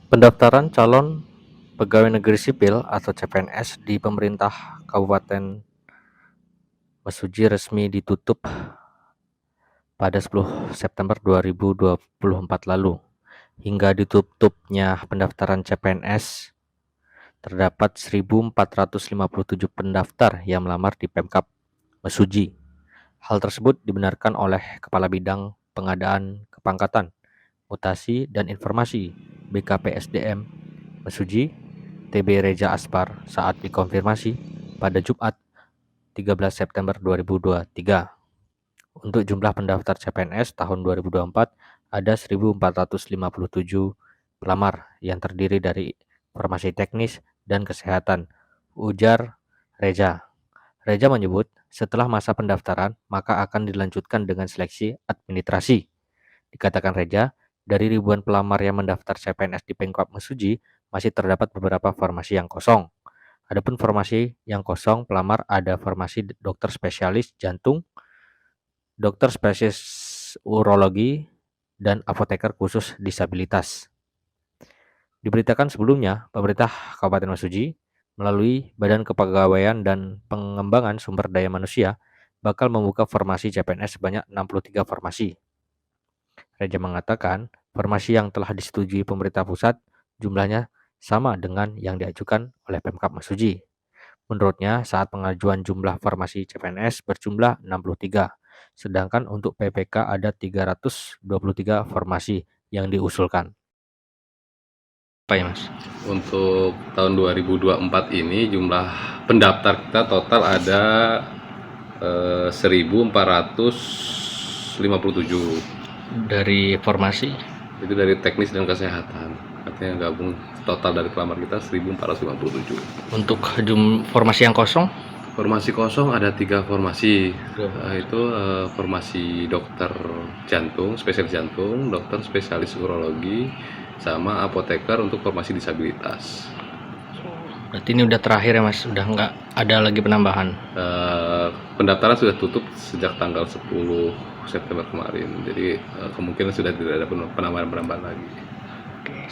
Pendaftaran calon pegawai negeri sipil atau CPNS di pemerintah Kabupaten Mesuji resmi ditutup pada 10 September 2024 lalu. Hingga ditutupnya pendaftaran CPNS, terdapat 1.457 pendaftar yang melamar di Pemkab Mesuji. Hal tersebut dibenarkan oleh Kepala Bidang Pengadaan Kepangkatan, Mutasi dan Informasi BKPSDM Mesuji, TB Reza Aspar saat dikonfirmasi pada Jumat 13 September 2023. Untuk jumlah pendaftar CPNS tahun 2024 ada 1.457 pelamar yang terdiri dari informasi teknis dan kesehatan, ujar Reza. Reza menyebut setelah masa pendaftaran maka akan dilanjutkan dengan seleksi administrasi. Dikatakan Reza, dari ribuan pelamar yang mendaftar CPNS di Pemkab Mesuji, masih terdapat beberapa formasi yang kosong. Adapun formasi yang kosong pelamar ada formasi dokter spesialis jantung, dokter spesialis urologi, dan apoteker khusus disabilitas. Diberitakan sebelumnya, pemerintah Kabupaten Mesuji melalui Badan Kepegawaian dan Pengembangan Sumber Daya Manusia bakal membuka formasi CPNS sebanyak 63 formasi. Reza mengatakan, formasi yang telah disetujui pemerintah pusat jumlahnya sama dengan yang diajukan oleh Pemkab Mesuji. Menurutnya, saat pengajuan jumlah formasi CPNS berjumlah 63, sedangkan untuk PPK ada 323 formasi yang diusulkan. Apa ya, Mas? Untuk tahun 2024 ini jumlah pendaftar kita total ada 1.457. Dari formasi Itu dari teknis dan kesehatan. Artinya gabung total dari pelamar kita 1.457. untuk formasi yang kosong Formasi kosong ada 3 formasi. Itu formasi dokter jantung, spesialis jantung, dokter spesialis urologi, sama apoteker untuk formasi disabilitas. berarti ini udah terakhir ya, Mas, udah nggak ada lagi penambahan. Pendaftaran sudah tutup sejak tanggal 10 September kemarin, jadi kemungkinan sudah tidak ada penambahan lagi. Oke,